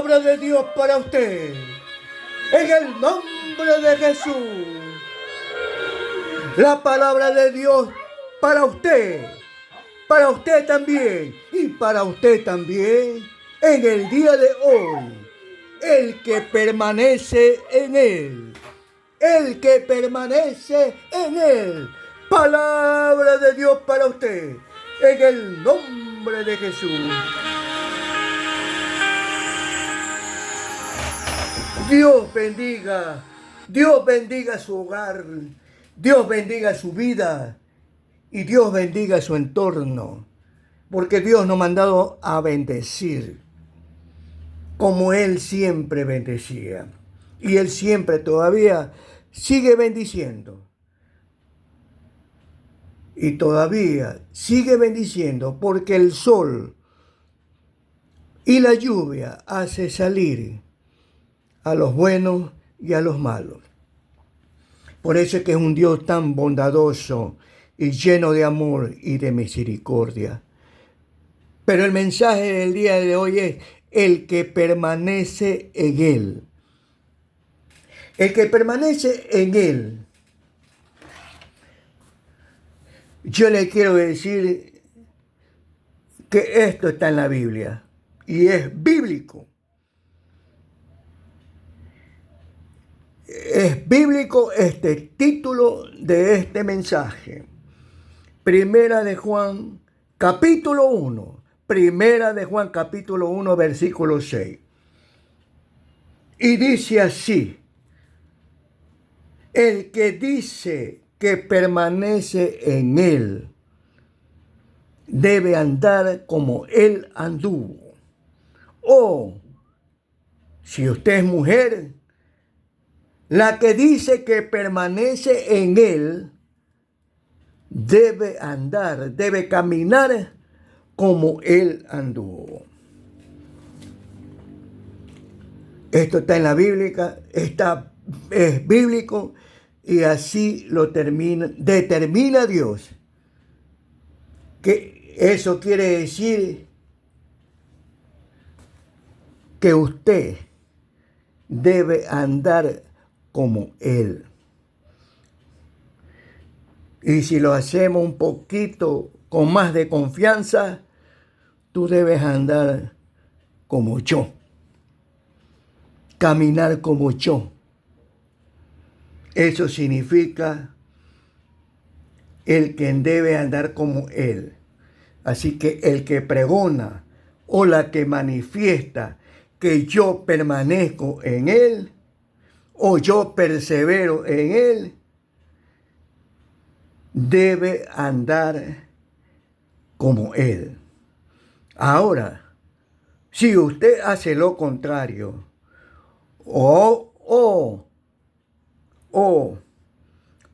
palabra de Dios para usted. En el nombre de Jesús. La palabra de Dios para usted. Para usted también. Y para usted también. En el día de hoy. El que permanece en Él. El que permanece en Él. Palabra de Dios para usted. En el nombre de Jesús. Dios bendiga su hogar, Dios bendiga su vida y Dios bendiga su entorno, porque Dios nos ha mandado a bendecir, como Él siempre bendecía, y Él siempre todavía sigue bendiciendo, y todavía sigue bendiciendo, porque el sol y la lluvia hace salir a los buenos y a los malos. Por eso es que es un Dios tan bondadoso y lleno de amor y de misericordia. Pero el mensaje del día de hoy es el que permanece en Él. El que permanece en Él. Yo le quiero decir que esto está en la Biblia y es bíblico. Es bíblico este título de este mensaje. Primera de Juan, capítulo 1. Primera de Juan, capítulo 1, versículo 6. Y dice así: el que dice que permanece en Él debe andar como Él anduvo. O, si usted es mujer, la que dice que permanece en Él debe andar, debe caminar como Él anduvo. Esto está en la Biblia, es bíblico y así lo determina Dios. Que eso quiere decir que usted debe andar como Él. Y si lo hacemos un poquito con más de confianza, tú debes andar como yo, caminar como yo. Eso significa el que debe andar como Él. Así que el que pregona o la que manifiesta que yo permanezco en Él, o yo persevero en Él, debe andar como Él. Ahora, si usted hace lo contrario, o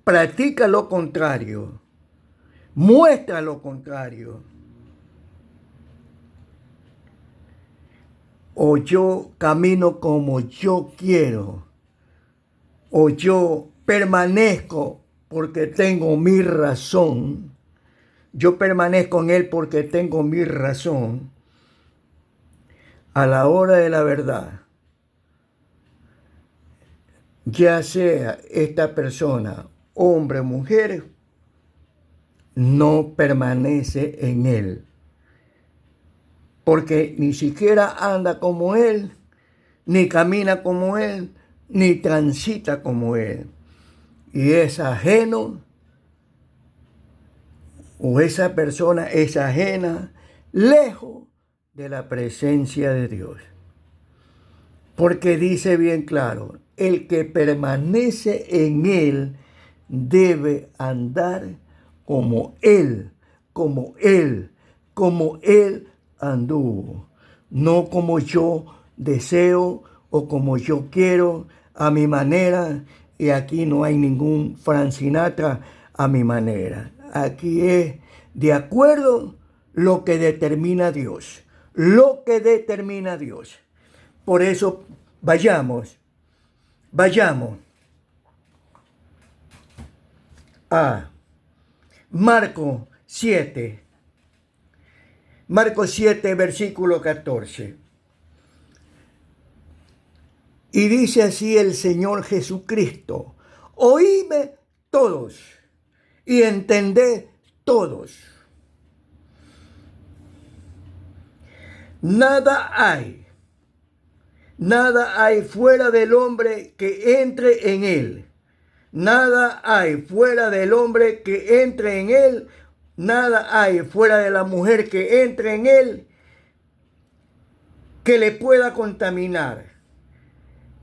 practica lo contrario, muestra lo contrario, o yo camino como yo quiero, o yo permanezco porque tengo mi razón, yo permanezco en Él porque tengo mi razón, a la hora de la verdad, ya sea esta persona, hombre o mujer, no permanece en Él, porque ni siquiera anda como Él, ni camina como Él, ni transita como Él. Y es ajeno, o esa persona es ajena, lejos de la presencia de Dios. Porque dice bien claro, el que permanece en Él debe andar como Él anduvo. No como yo deseo o como yo quiero, a mi manera. Y aquí no hay ningún Frank Sinatra a mi manera. Aquí es de acuerdo lo que determina Dios. Lo que determina Dios. Por eso vayamos a Marcos 7, versículo 14. Y dice así el Señor Jesucristo: oíme todos y entended todos. Nada hay fuera del hombre que entre en él. Nada hay fuera del hombre que entre en él. Nada hay fuera de la mujer que entre en él que le pueda contaminar.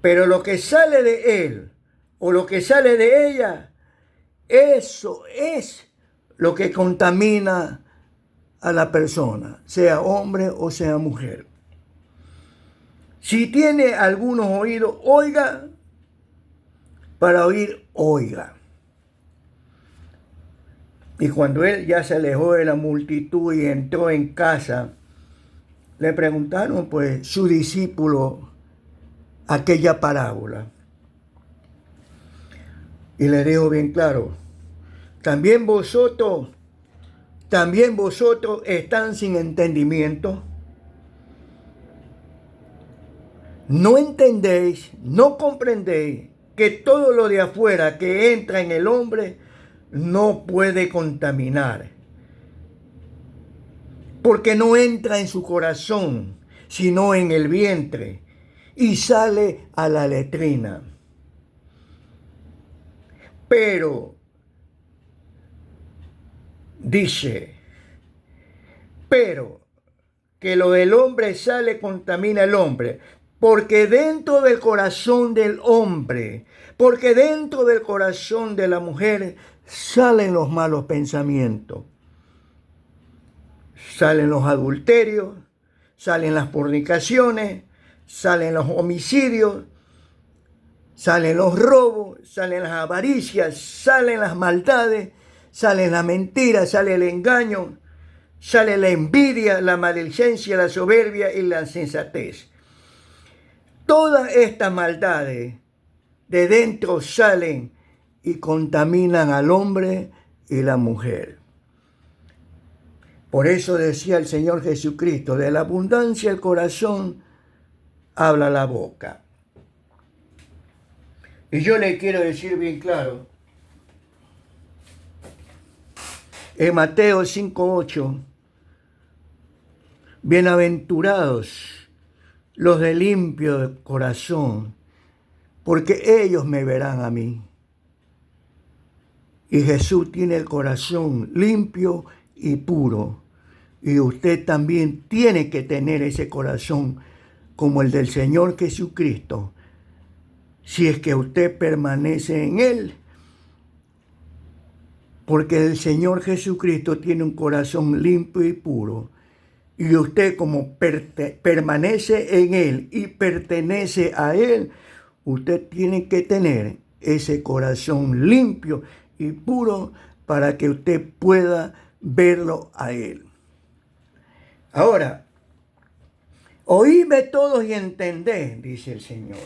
Pero lo que sale de él o lo que sale de ella, eso es lo que contamina a la persona, sea hombre o sea mujer. Si tiene algunos oídos, oiga. Para oír, oiga. Y cuando él ya se alejó de la multitud y entró en casa, le preguntaron pues su discípulo aquella parábola. Y le dijo bien claro: también vosotros están sin entendimiento. No entendéis, no comprendéis que todo lo de afuera que entra en el hombre no puede contaminar, porque no entra en su corazón, sino en el vientre, y sale a la letrina. Pero, dice, pero que lo del hombre sale contamina al hombre, porque dentro del corazón del hombre, porque dentro del corazón de la mujer salen los malos pensamientos, salen los adulterios, salen las fornicaciones, salen los homicidios, salen los robos, salen las avaricias, salen las maldades, salen las mentiras, sale el engaño, sale la envidia, la maledicencia, la soberbia y la insensatez. Todas estas maldades de dentro salen y contaminan al hombre y la mujer. Por eso decía el Señor Jesucristo: de la abundancia del corazón habla la boca. Y yo le quiero decir bien claro, en Mateo 5:8, bienaventurados los de limpio corazón, porque ellos me verán a mí. Y Jesús tiene el corazón limpio y puro. Y usted también tiene que tener ese corazón como el del Señor Jesucristo, si es que usted permanece en Él. Porque el Señor Jesucristo tiene un corazón limpio y puro. Y usted, como permanece en Él y pertenece a Él, usted tiene que tener ese corazón limpio y puro para que usted pueda verlo a Él. Ahora, oíme todos y entended, dice el Señor.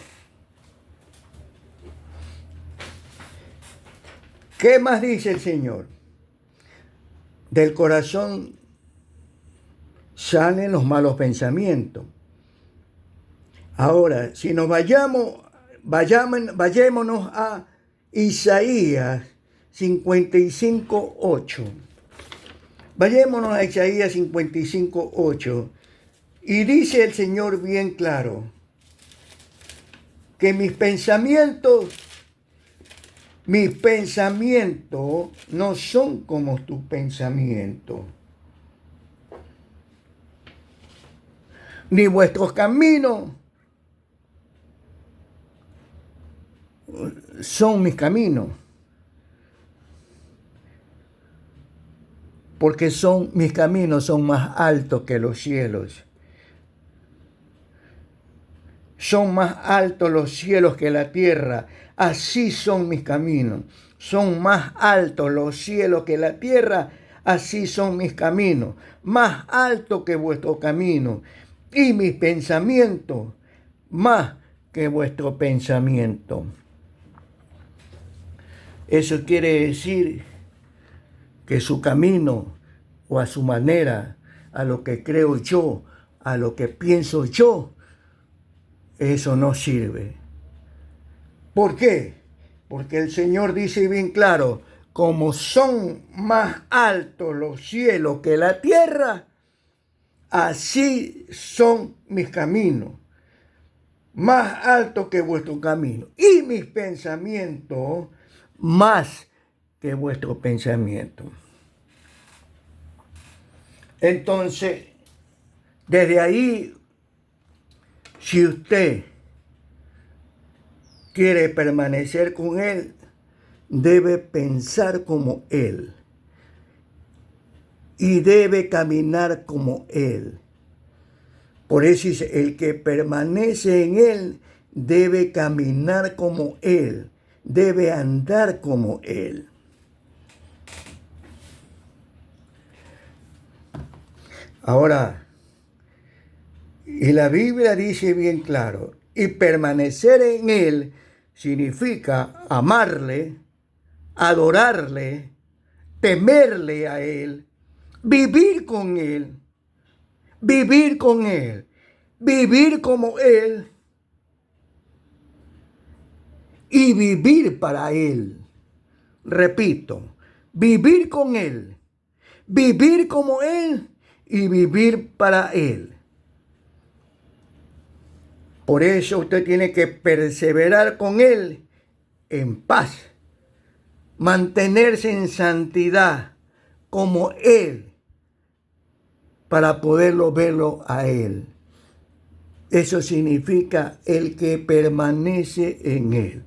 ¿Qué más dice el Señor? Del corazón salen los malos pensamientos. Ahora, si nos vayámonos a Isaías 55:8. Vayámonos a Isaías 55:8. Y dice el Señor bien claro, que mis pensamientos no son como tus pensamientos, ni vuestros caminos son mis caminos, porque mis caminos son más altos que los cielos. Son más altos los cielos que la tierra. Así son mis caminos. Son más altos los cielos que la tierra. Así son mis caminos. Más alto que vuestro camino. Y mis pensamientos más que vuestro pensamiento. Eso quiere decir que su camino o a su manera, a lo que creo yo, a lo que pienso yo, eso no sirve. ¿Por qué? Porque el Señor dice bien claro, como son más altos los cielos que la tierra, así son mis caminos, más altos que vuestro camino, y mis pensamientos más que vuestro pensamiento. Entonces, desde ahí, si usted quiere permanecer con Él, debe pensar como Él y debe caminar como Él. Por eso dice, el que permanece en Él debe caminar como Él, debe andar como Él. Ahora, y la Biblia dice bien claro, y permanecer en Él significa amarle, adorarle, temerle a Él, vivir con Él, vivir con Él, vivir como Él y vivir para Él. Repito, vivir con Él, vivir como Él y vivir para Él. Por eso usted tiene que perseverar con Él en paz, mantenerse en santidad como Él, para poderlo verlo a Él. Eso significa el que permanece en Él.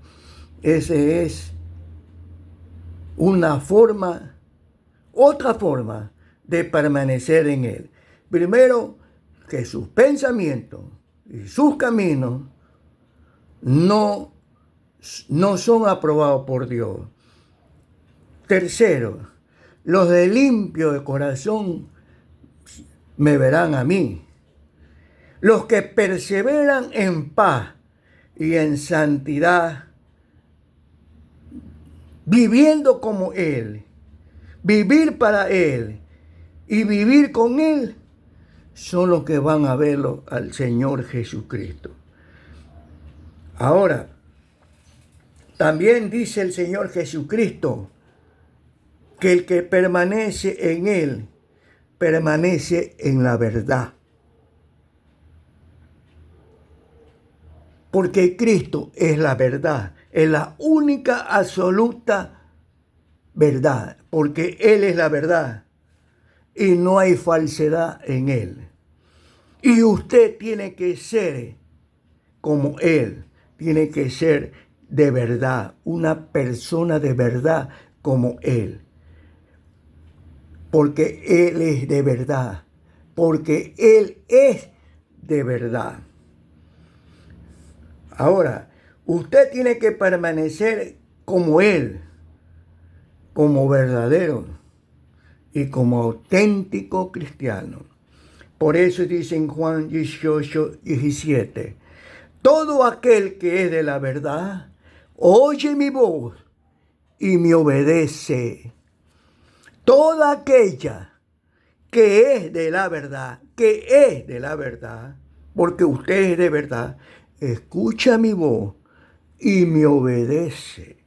Esa es una forma, otra forma de permanecer en Él. Primero, que sus pensamientos y sus caminos no son aprobados por Dios. Tercero, los de limpio de corazón me verán a mí. Los que perseveran en paz y en santidad, viviendo como Él, vivir para Él y vivir con Él, son los que van a verlo al Señor Jesucristo. Ahora, también dice el Señor Jesucristo que el que permanece en Él, permanece en la verdad. Porque Cristo es la verdad, es la única absoluta verdad, porque Él es la verdad y no hay falsedad en Él. Y usted tiene que ser como Él, tiene que ser de verdad, una persona de verdad como Él. Porque Él es de verdad, porque Él es de verdad. Ahora, usted tiene que permanecer como Él, como verdadero y como auténtico cristiano. Por eso dice en Juan 18, 17, todo aquel que es de la verdad, oye mi voz y me obedece. Toda aquella que es de la verdad, porque usted es de verdad, escucha mi voz y me obedece.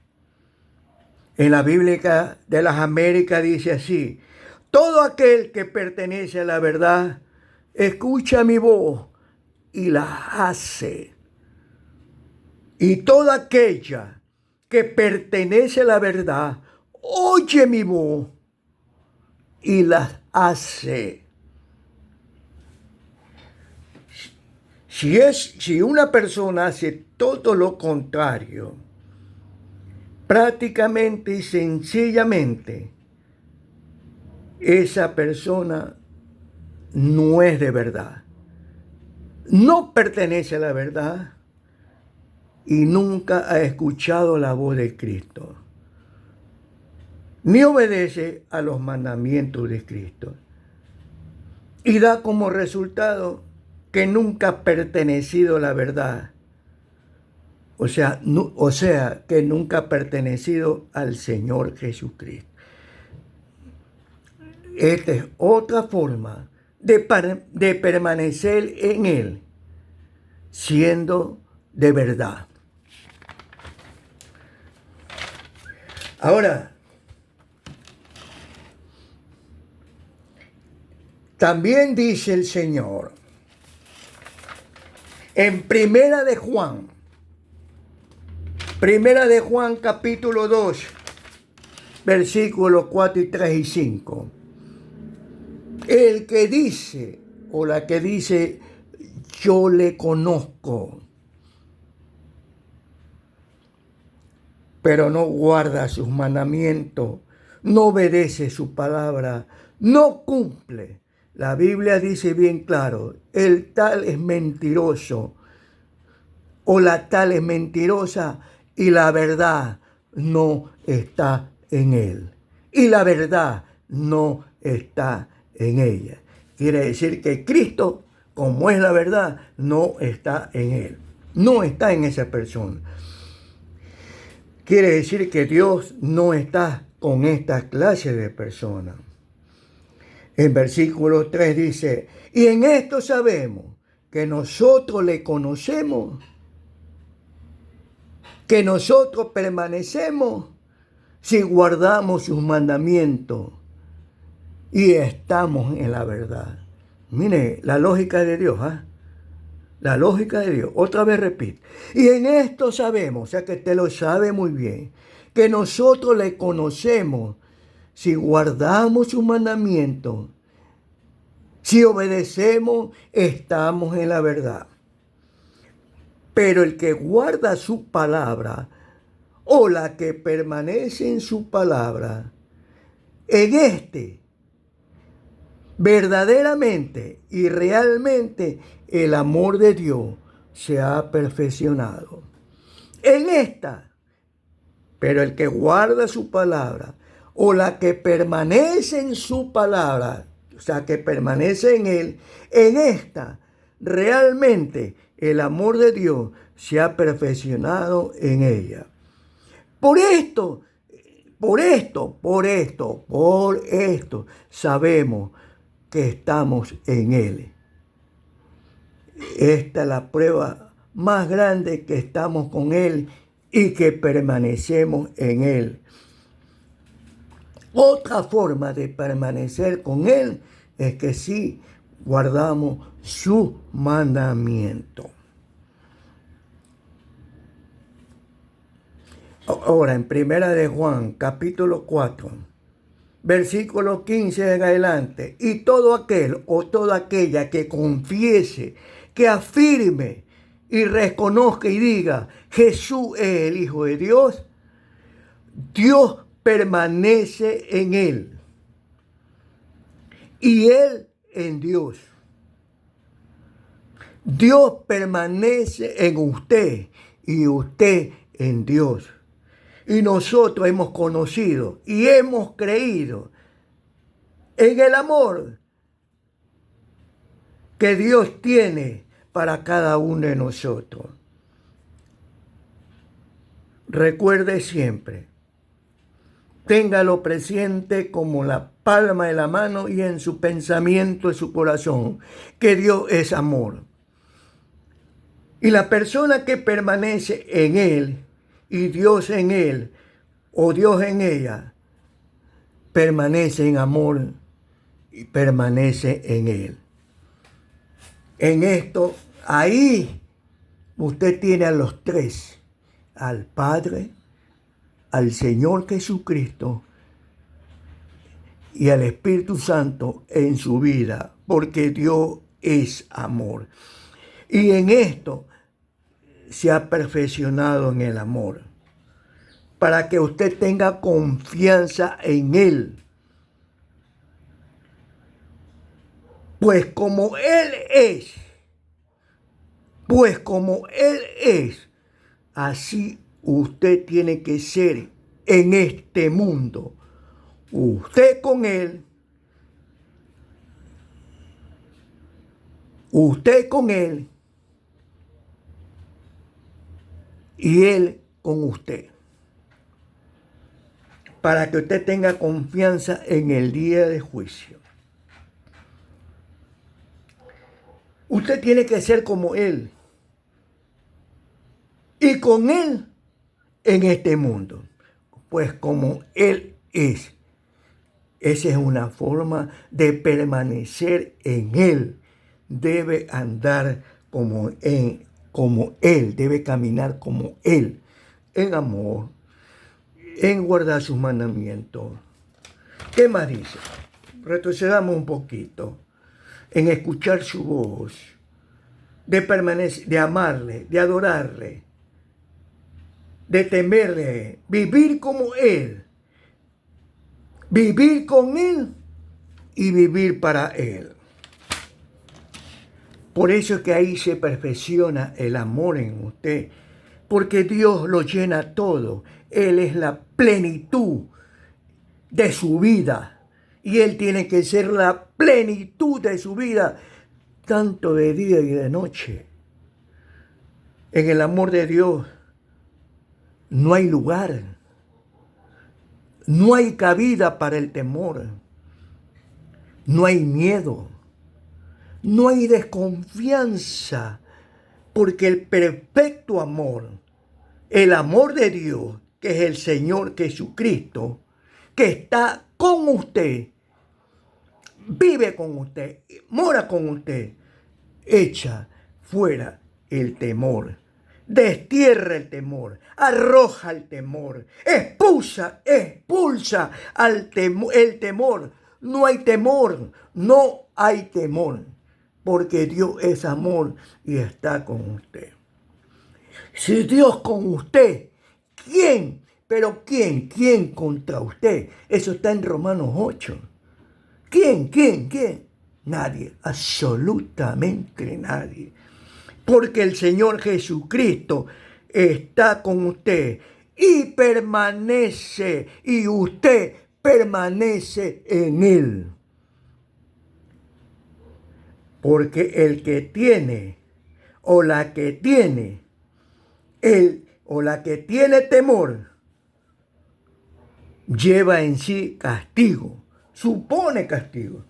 En la Biblia de las Américas dice así, todo aquel que pertenece a la verdad, escucha mi voz y la hace. Y toda aquella que pertenece a la verdad, oye mi voz y las hace. Si una persona hace todo lo contrario, prácticamente y sencillamente, esa persona no es de verdad. No pertenece a la verdad y nunca ha escuchado la voz de Cristo, ni obedece a los mandamientos de Cristo. Y da como resultado que nunca ha pertenecido a la verdad. O sea, que nunca ha pertenecido al Señor Jesucristo. Esta es otra forma de permanecer en Él, siendo de verdad. Ahora, también dice el Señor en Primera de Juan capítulo 2, versículos 4 y 3 y 5. El que dice, o la que dice, yo le conozco, pero no guarda sus mandamientos, no obedece su palabra, no cumple. La Biblia dice bien claro, el tal es mentiroso, o la tal es mentirosa, y la verdad no está en él. Y la verdad no está en ella. Quiere decir que Cristo, como es la verdad, no está en él. No está en esa persona. Quiere decir que Dios no está con esta clase de personas. En versículo 3 dice, y en esto sabemos que nosotros le conocemos, que nosotros permanecemos si guardamos sus mandamientos y estamos en la verdad. Mire, la lógica de Dios, ¿ah? La lógica de Dios. Otra vez repito. Y en esto sabemos, o sea que usted lo sabe muy bien, que nosotros le conocemos si guardamos sus mandamientos, si obedecemos, estamos en la verdad. Pero el que guarda su palabra, o la que permanece en su palabra, en este, verdaderamente y realmente el amor de Dios se ha perfeccionado. En esta, pero el que guarda su palabra, o la que permanece en su palabra, o sea, que permanece en él, en esta, realmente el amor de Dios se ha perfeccionado en ella. Por esto sabemos que estamos en Él. Esta es la prueba más grande, que estamos con Él y que permanecemos en Él. Otra forma de permanecer con Él es que sí guardamos su mandamiento. Ahora, en Primera de Juan, capítulo 4, versículo 15 en adelante, y todo aquel o toda aquella que confiese, que afirme y reconozca y diga, Jesús es el Hijo de Dios, Dios permanece en él y él en Dios. Dios permanece en usted y usted en Dios. Y nosotros hemos conocido y hemos creído en el amor que Dios tiene para cada uno de nosotros. Recuerde siempre, téngalo presente como la palma de la mano y en su pensamiento y su corazón, que Dios es amor. Y la persona que permanece en Él y Dios en Él o Dios en ella, permanece en amor y permanece en Él. En esto, ahí usted tiene a los tres, al Padre, al Señor Jesucristo y al Espíritu Santo en su vida, porque Dios es amor. Y en esto se ha perfeccionado en el amor, para que usted tenga confianza en Él. Pues como Él es, así usted tiene que ser en este mundo. Usted con Él, y Él con usted. Para que usted tenga confianza en el día de juicio. Usted tiene que ser como Él. Y con Él en este mundo. pues como Él es. Esa es una forma de permanecer en Él. Debe andar como Él, debe caminar como Él, en amor, en guardar sus mandamientos. ¿Qué más dice? Retrocedamos un poquito. En escuchar su voz, de permanecer, de amarle, de adorarle, de temerle, vivir como Él, vivir con Él y vivir para Él. Por eso es que ahí se perfecciona el amor en usted, porque Dios lo llena todo. Él es la plenitud de su vida y Él tiene que ser la plenitud de su vida, tanto de día y de noche. En el amor de Dios no hay lugar, no hay cabida para el temor, no hay miedo, no hay desconfianza, porque el perfecto amor, el amor de Dios, que es el Señor Jesucristo, que está con usted, vive con usted, mora con usted, echa fuera el temor, destierra el temor, arroja el temor, expulsa el temor. No hay temor, no hay temor, porque Dios es amor y está con usted. Si Dios con usted, ¿quién? Pero ¿quién contra usted? Eso está en Romanos 8. ¿Quién? Nadie, absolutamente nadie. Porque el Señor Jesucristo está con usted y permanece, y usted permanece en Él. Porque el que tiene, o la que tiene, la que tiene temor, lleva en sí castigo, supone castigo.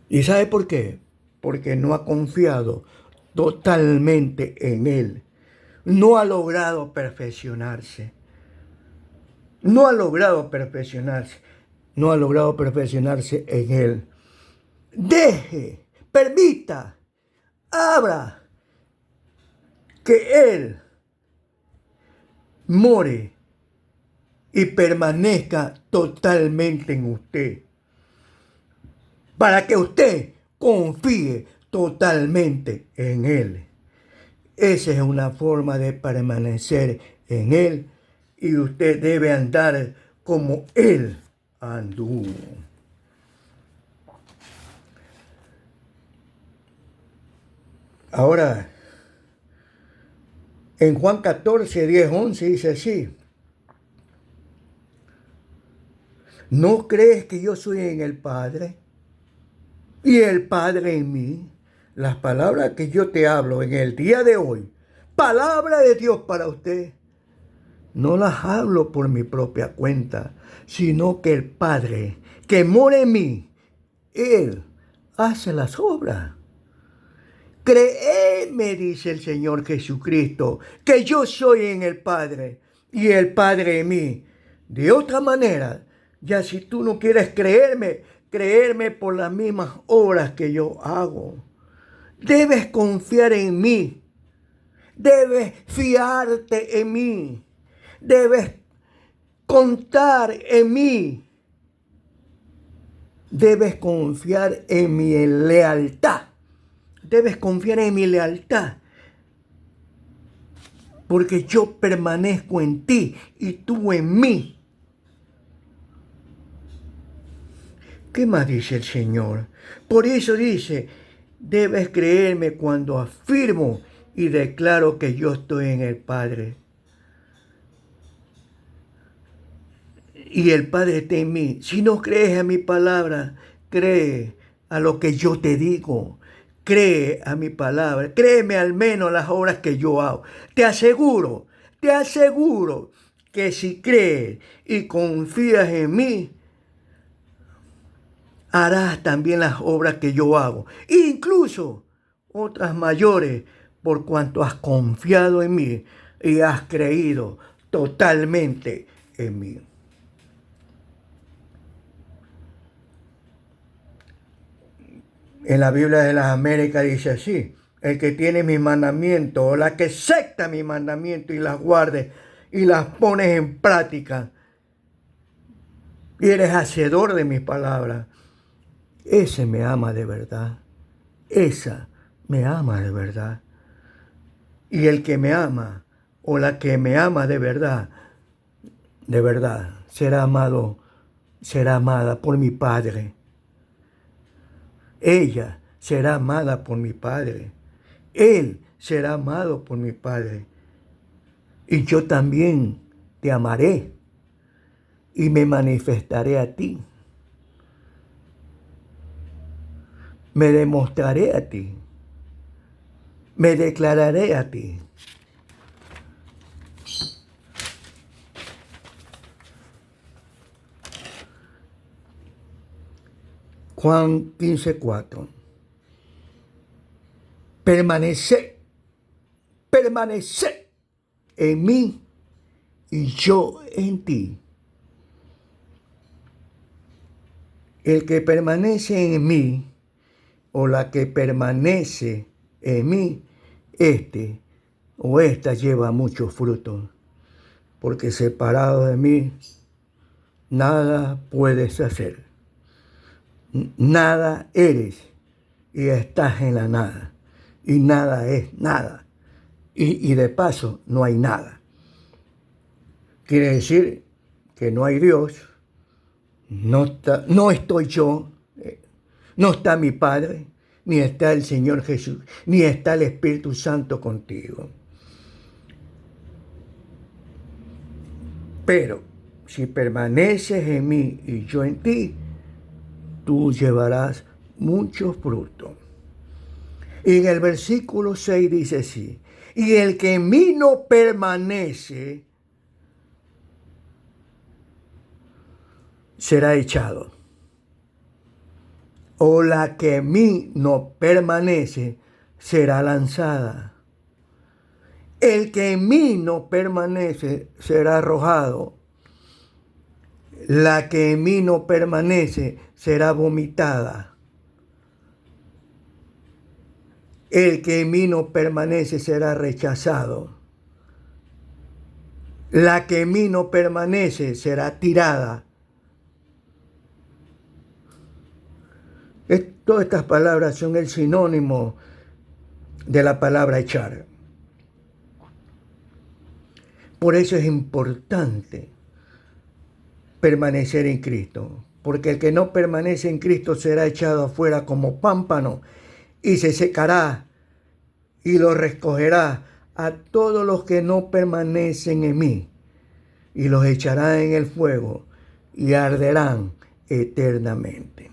¿Y sabe por qué? Porque no ha confiado totalmente en Él. No ha logrado perfeccionarse. No ha logrado perfeccionarse en Él. Deje, permita, abra que Él more y permanezca totalmente en usted, para que usted confíe totalmente en Él. Esa es una forma de permanecer en Él, y usted debe andar como Él anduvo. Ahora, en Juan 14, 10, 11 dice así: ¿no crees que yo soy en el Padre y el Padre en mí? Las palabras que yo te hablo en el día de hoy, palabra de Dios para usted, no las hablo por mi propia cuenta, sino que el Padre que mora en mí, Él hace las obras. Creedme, dice el Señor Jesucristo, que yo soy en el Padre y el Padre en mí. De otra manera, ya si tú no quieres creerme por las mismas obras que yo hago. Debes confiar en mí. Debes fiarte en mí. Debes contar en mí. Debes confiar en mi lealtad. Debes confiar en mi lealtad, porque yo permanezco en ti y tú en mí. ¿Qué más dice el Señor? Por eso dice, debes creerme cuando afirmo y declaro que yo estoy en el Padre y el Padre está en mí. Si no crees a mi palabra, cree a lo que yo te digo. Cree a mi palabra, créeme al menos las obras que yo hago. Te aseguro que si crees y confías en mí, harás también las obras que yo hago, incluso otras mayores, por cuanto has confiado en mí y has creído totalmente en mí. En la Biblia de las Américas dice así: el que tiene mis mandamientos, o la que acepta mis mandamientos y las guarde y las pones en práctica, y eres hacedor de mis palabras, ese me ama de verdad. Esa me ama de verdad. Y el que me ama, o la que me ama de verdad, será amado, será amada por mi Padre. Ella será amada por mi Padre. Él será amado por mi Padre. Y yo también te amaré y me manifestaré a ti. Me demostraré a ti. Me declararé a ti. Juan 15:4. Permaneced en mí y yo en ti. El que permanece en mí, o la que permanece en mí, este o esta lleva mucho fruto, porque separado de mí, nada puedes hacer. Nada eres y estás en la nada. Y nada es nada. Y de paso, no hay nada. Quiere decir que no hay Dios, no estoy yo, no está mi Padre, ni está el Señor Jesús, ni está el Espíritu Santo contigo. Pero si permaneces en mí y yo en ti, tú llevarás mucho fruto. Y en el versículo 6 dice así: y el que en mí no permanece será echado. O la que en mí no permanece será lanzada. El que en mí no permanece será arrojado. La que en mí no permanece será vomitada. El que en mí no permanece será rechazado. La que en mí no permanece será tirada. Todas estas palabras son el sinónimo de la palabra echar. Por eso es importante permanecer en Cristo, porque el que no permanece en Cristo será echado afuera como pámpano y se secará, y lo recogerá a todos los que no permanecen en mí, y los echará en el fuego y arderán eternamente.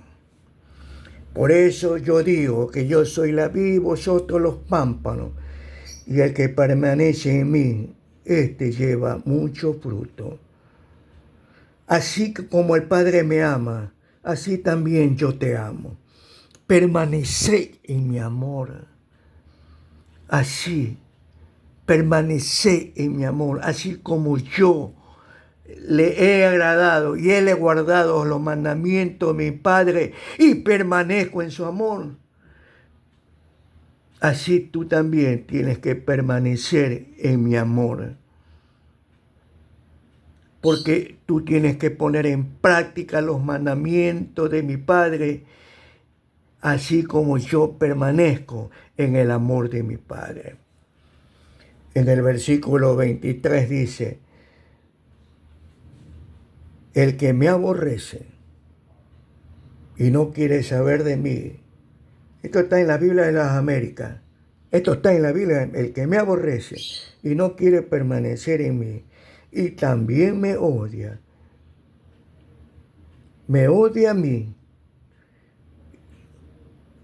Por eso yo digo que yo soy la vid y vosotros los pámpanos, y el que permanece en mí, este lleva mucho fruto. Así que como el Padre me ama, así también yo te amo. Permaneced en mi amor. Así, permaneced en mi amor, así como yo le he agradado y él he guardado los mandamientos de mi Padre y permanezco en su amor. Así tú también tienes que permanecer en mi amor. Porque tú tienes que poner en práctica los mandamientos de mi Padre, así como yo permanezco en el amor de mi Padre. En el versículo 23 dice: el que me aborrece y no quiere saber de mí. Esto está en la Biblia de las Américas. Esto está en la Biblia. El que me aborrece y no quiere permanecer en mí y también me odia. Me odia a mí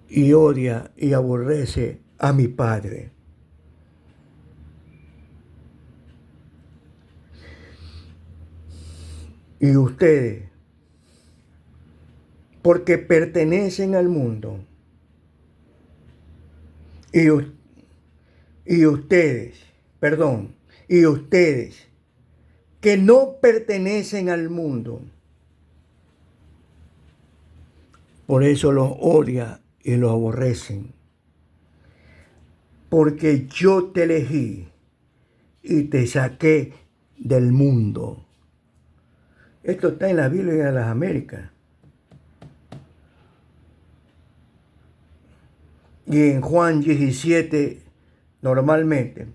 y odia y aborrece a mi Padre. Y ustedes, porque pertenecen al mundo, y ustedes que no pertenecen al mundo. Por eso los odia y los aborrecen. Porque yo te elegí y te saqué del mundo. Esto está en la Biblia de las Américas. Y en Juan 17, normalmente,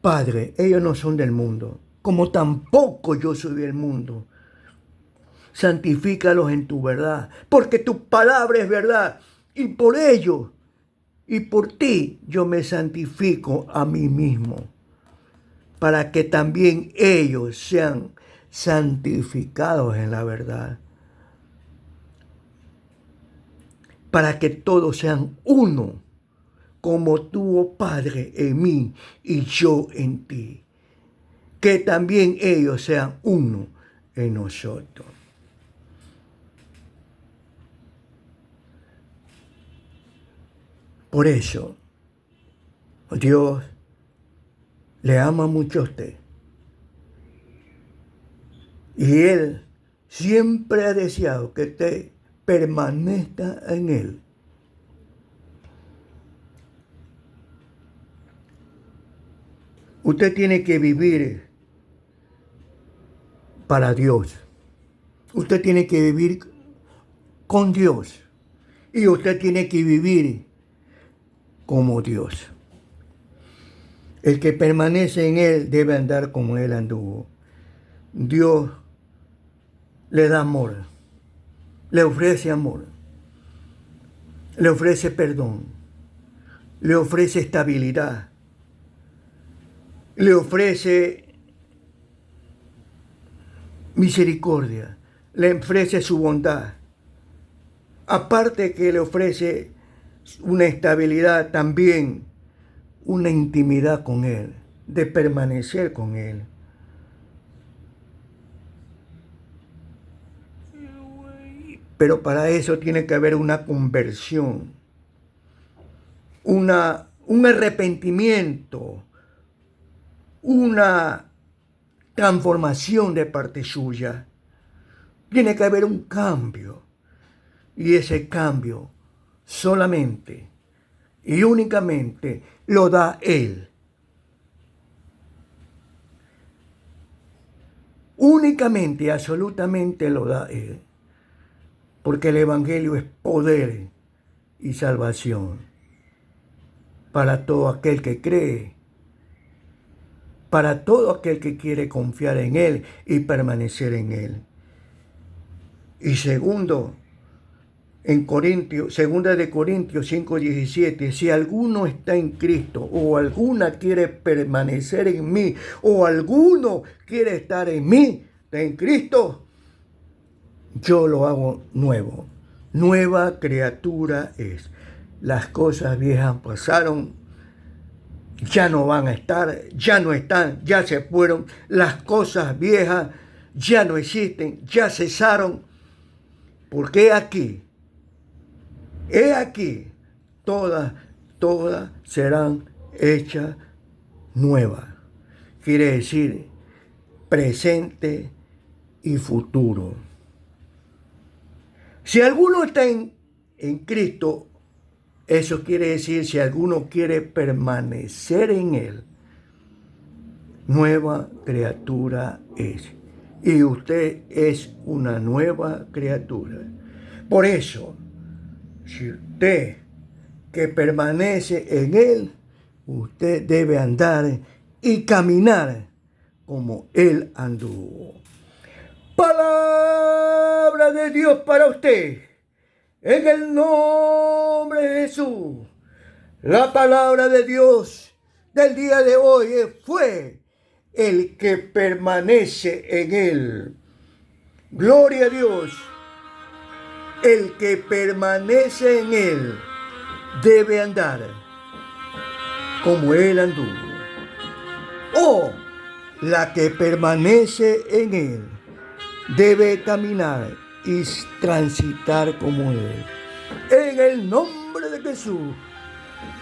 Padre, ellos no son del mundo, como tampoco yo soy del mundo. Santifícalos en tu verdad, porque tu palabra es verdad. Y por ello, y por ti, yo me santifico a mí mismo, para que también ellos sean santificados en la verdad. Para que todos sean uno, como tú, oh Padre, en mí y yo en ti. Que también ellos sean uno en nosotros. Por eso, Dios le ama mucho a usted. Y Él siempre ha deseado que usted permanezca en Él. Usted tiene que vivir para Dios. Usted tiene que vivir con Dios. Y usted tiene que vivir como Dios. El que permanece en Él debe andar como Él anduvo. Dios le da amor, le ofrece amor, le ofrece perdón, le ofrece estabilidad, le ofrece misericordia, le ofrece su bondad. Aparte que le ofrece una estabilidad, también una intimidad con Él, de permanecer con Él. Pero para eso tiene que haber una conversión, un arrepentimiento, una transformación de parte suya. Tiene que haber un cambio. Y ese cambio solamente y únicamente lo da Él. Únicamente y absolutamente lo da Él. Porque el Evangelio es poder y salvación para todo aquel que cree, para todo aquel que quiere confiar en Él y permanecer en Él. Y segundo, en segunda de Corintios 5:17, si alguno está en Cristo o alguna quiere permanecer en mí o alguno quiere estar en mí, en Cristo, yo lo hago nuevo. Nueva criatura es. Las cosas viejas pasaron, ya no van a estar, ya no están, ya se fueron. Las cosas viejas ya no existen, ya cesaron. Porque he aquí, todas serán hechas nuevas. Quiere decir presente y futuro. Si alguno está en Cristo, eso quiere decir si alguno quiere permanecer en Él, nueva criatura es. Y usted es una nueva criatura. Por eso, si usted que permanece en Él, usted debe andar y caminar como Él anduvo. Palabra de Dios para usted, en el nombre de Jesús. La palabra de Dios del día de hoy fue el que permanece en Él. Gloria a Dios. El que permanece en Él debe andar como Él anduvo. O la que permanece en Él debe caminar y transitar como Él. En el nombre de Jesús.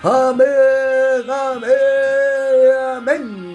Amén, amén, amén.